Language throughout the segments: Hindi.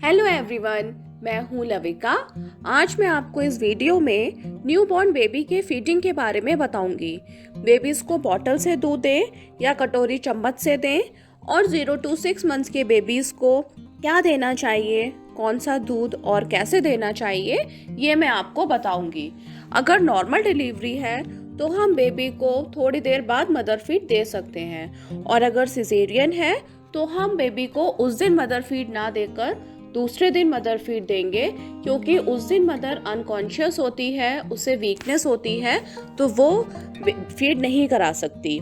हेलो एवरीवन, मैं हूँ लविका। आज मैं आपको इस वीडियो में न्यूबॉर्न बेबी के फीडिंग के बारे में बताऊंगी। बेबीज को बॉटल से दूध दें या कटोरी चम्मच से दें, और 0 to 6 मंथ्स के बेबीज को क्या देना चाहिए, कौन सा दूध और कैसे देना चाहिए, ये मैं आपको बताऊंगी। अगर नॉर्मल डिलीवरी है तो हम बेबी को थोड़ी देर बाद मदर फीड दे सकते हैं, और अगर सिजेरियन है तो हम बेबी को उस दिन मदर फीड ना देकर दूसरे दिन मदर फीड देंगे, क्योंकि उस दिन मदर अनकॉन्शियस होती है, उसे वीकनेस होती है, तो वो फीड नहीं करा सकती।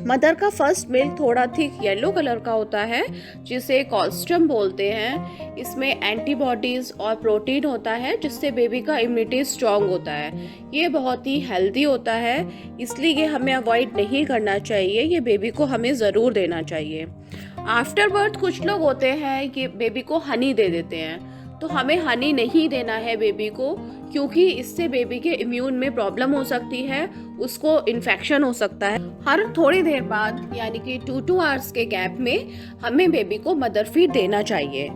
मदर का फर्स्ट मिल्क थोड़ा थिक येलो कलर का होता है, जिसे कोल्स्ट्रम बोलते हैं। इसमें एंटीबॉडीज और प्रोटीन होता है, जिससे बेबी का इम्यूनिटी स्ट्रांग होता है। ये बहुत ही हेल्दी होता है, इसलिए ये हमें अवॉइड नहीं करना चाहिए। ये बेबी को हमें ज़रूर देना चाहिए। आफ्टर बर्थ कुछ लोग होते हैं कि बेबी को हनी दे देते हैं, तो हमें हनी नहीं देना है बेबी को, क्योंकि इससे बेबी के इम्यून में प्रॉब्लम हो सकती है, उसको इन्फेक्शन हो सकता है। हर थोड़ी देर बाद यानी कि 2 आवर्स के गैप में हमें बेबी को मदर फीड देना चाहिए।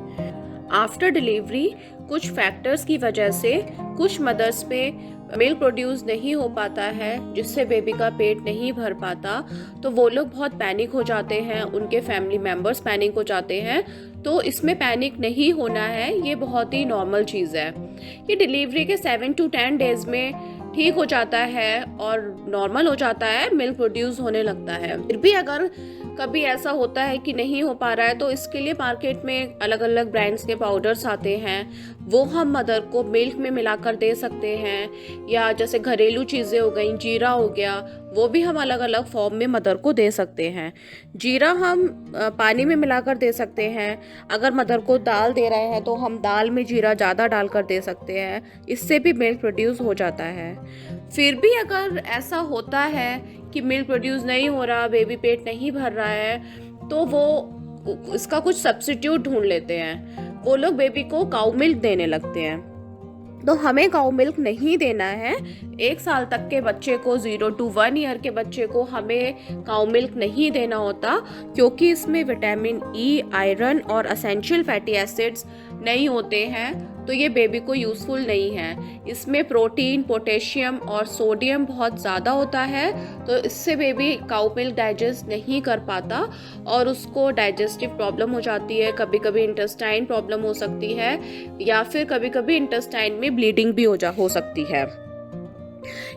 आफ्टर डिलीवरी कुछ फैक्टर्स की वजह से कुछ मदर्स पे मिल्क प्रोड्यूस नहीं हो पाता है, जिससे बेबी का पेट नहीं भर पाता, तो वो लोग बहुत पैनिक हो जाते हैं, उनके फैमिली मेंबर्स पैनिक हो जाते हैं। तो इसमें पैनिक नहीं होना है, ये बहुत ही नॉर्मल चीज़ है। ये डिलीवरी के 7 to 10 डेज में ठीक हो जाता है और नॉर्मल हो जाता है, मिल्क प्रोड्यूस होने लगता है। फिर भी अगर कभी ऐसा होता है कि नहीं हो पा रहा है, तो इसके लिए मार्केट में अलग अलग ब्रांड्स के पाउडर्स आते हैं, वो हम मदर को मिल्क में मिलाकर दे सकते हैं। या जैसे घरेलू चीज़ें हो गई, जीरा हो गया, वो भी हम अलग अलग फॉर्म में मदर को दे सकते हैं। जीरा हम पानी में मिलाकर दे सकते हैं। अगर मदर को दाल दे रहे हैं तो हम दाल में जीरा ज़्यादा डालकर दे सकते हैं, इससे भी मिल्क प्रोड्यूस हो जाता है। फिर भी अगर ऐसा होता है कि मिल्क प्रोड्यूस नहीं हो रहा, बेबी पेट नहीं भर रहा है, तो वो इसका कुछ सब्स्टिट्यूट ढूंढ लेते हैं। वो लोग बेबी को काऊ मिल्क देने लगते हैं। तो हमें काऊ मिल्क नहीं देना है। 1 साल तक के बच्चे को, 0 to 1 ईयर के बच्चे को हमें काऊ मिल्क नहीं देना होता, क्योंकि इसमें विटामिन ई, आयरन और एसेंशियल फैटी एसिड्स नहीं होते हैं, तो ये बेबी को यूज़फुल नहीं है। इसमें प्रोटीन, पोटेशियम और सोडियम बहुत ज़्यादा होता है, तो इससे बेबी काऊ मिल्क डाइजेस्ट नहीं कर पाता और उसको डाइजेस्टिव प्रॉब्लम हो जाती है। कभी कभी इंटेस्टाइन प्रॉब्लम हो सकती है, या फिर कभी कभी इंटेस्टाइन में ब्लीडिंग भी हो सकती है।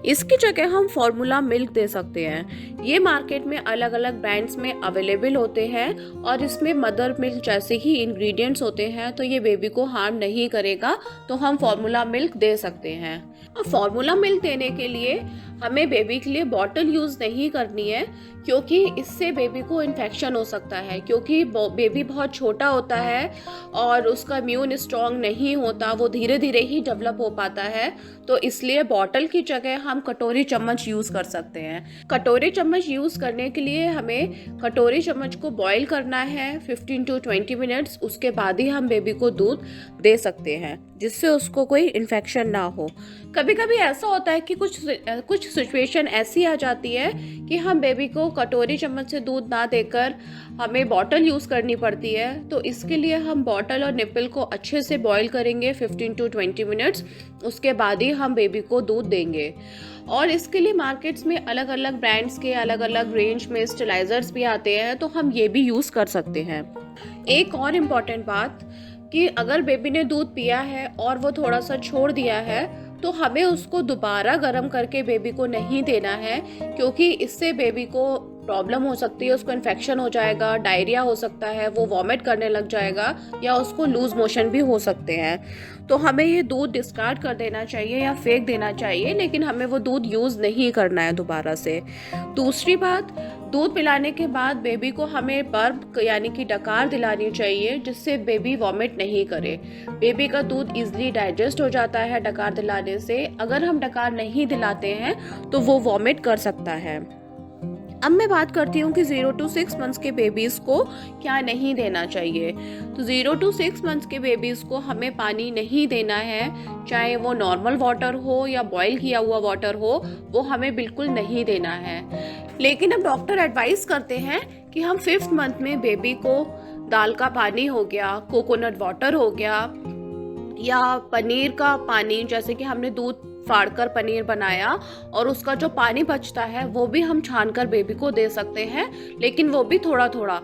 इसकी जगह हम फॉर्मूला मिल्क दे सकते हैं। ये मार्केट में अलग अलग ब्रांड्स में अवेलेबल होते हैं, और इसमें मदर मिल्क जैसे ही इंग्रेडिएंट्स होते हैं, तो ये बेबी को हार्म नहीं करेगा, तो हम फॉर्मूला मिल्क दे सकते हैं। और फॉर्मूला मिल्क देने के लिए हमें बेबी के लिए बॉटल यूज़ नहीं करनी है, क्योंकि इससे बेबी को इन्फेक्शन हो सकता है, क्योंकि बेबी बहुत छोटा होता है और उसका इम्यून स्ट्रॉन्ग नहीं होता, वो धीरे धीरे ही डेवलप हो पाता है। तो इसलिए बॉटल की जगह हम कटोरी चम्मच यूज़ कर सकते हैं। कटोरी चम्मच यूज़ करने के लिए हमें कटोरी चम्मच को बॉईल करना है 15 to 20 मिनट्स, उसके बाद ही हम बेबी को दूध दे सकते हैं, जिससे उसको कोई इन्फेक्शन ना हो। कभी कभी ऐसा होता है कि कुछ सिचुएशन ऐसी आ जाती है कि हम बेबी को कटोरी चम्मच से दूध ना देकर हमें बॉटल यूज़ करनी पड़ती है। तो इसके लिए हम बॉटल और निप्पल को अच्छे से बॉईल करेंगे 15 to 20 मिनट्स, उसके बाद ही हम बेबी को दूध देंगे। और इसके लिए मार्केट्स में अलग अलग ब्रांड्स के अलग अलग रेंज में स्टेलाइजर्स भी आते हैं, तो हम ये भी यूज़ कर सकते हैं। एक और इम्पॉर्टेंट बात कि अगर बेबी ने दूध पिया है और वो थोड़ा सा छोड़ दिया है, तो हमें उसको दोबारा गर्म करके बेबी को नहीं देना है, क्योंकि इससे बेबी को प्रॉब्लम हो सकती है, उसको इन्फेक्शन हो जाएगा, डायरिया हो सकता है, वो वॉमिट करने लग जाएगा, या उसको लूज मोशन भी हो सकते हैं। तो हमें ये दूध डिस्कार्ड कर देना चाहिए या फेंक देना चाहिए, लेकिन हमें वो दूध यूज़ नहीं करना है दोबारा से। दूसरी बात, दूध पिलाने के बाद बेबी को हमें बर्प यानी कि डकार दिलानी चाहिए, जिससे बेबी वॉमिट नहीं करे। बेबी का दूध इजीली डाइजेस्ट हो जाता है डकार दिलाने से। अगर हम डकार नहीं दिलाते हैं तो वो वॉमिट कर सकता है। अब मैं बात करती हूँ कि 0 to 6 मंथ्स के बेबीज़ को क्या नहीं देना चाहिए। तो 0 to 6 मंथ्स के बेबीज़ को हमें पानी नहीं देना है, चाहे वो नॉर्मल वाटर हो या बॉयल किया हुआ वाटर हो, वो हमें बिल्कुल नहीं देना है। लेकिन अब डॉक्टर एडवाइस करते हैं कि हम 5th मंथ में बेबी को दाल का पानी हो गया, कोकोनट वाटर हो गया या पनीर का पानी, जैसे कि हमने दूध फाड़कर पनीर बनाया और उसका जो पानी बचता है वो भी हम छानकर बेबी को दे सकते हैं, लेकिन वो भी थोड़ा थोड़ा।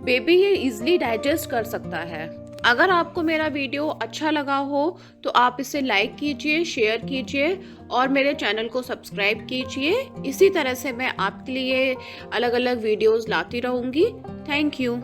बेबी ये इजीली डाइजेस्ट कर सकता है। अगर आपको मेरा वीडियो अच्छा लगा हो तो आप इसे लाइक कीजिए, शेयर कीजिए और मेरे चैनल को सब्सक्राइब कीजिए। इसी तरह से मैं आपके लिए अलग अलग वीडियोस लाती रहूँगी। Thank you.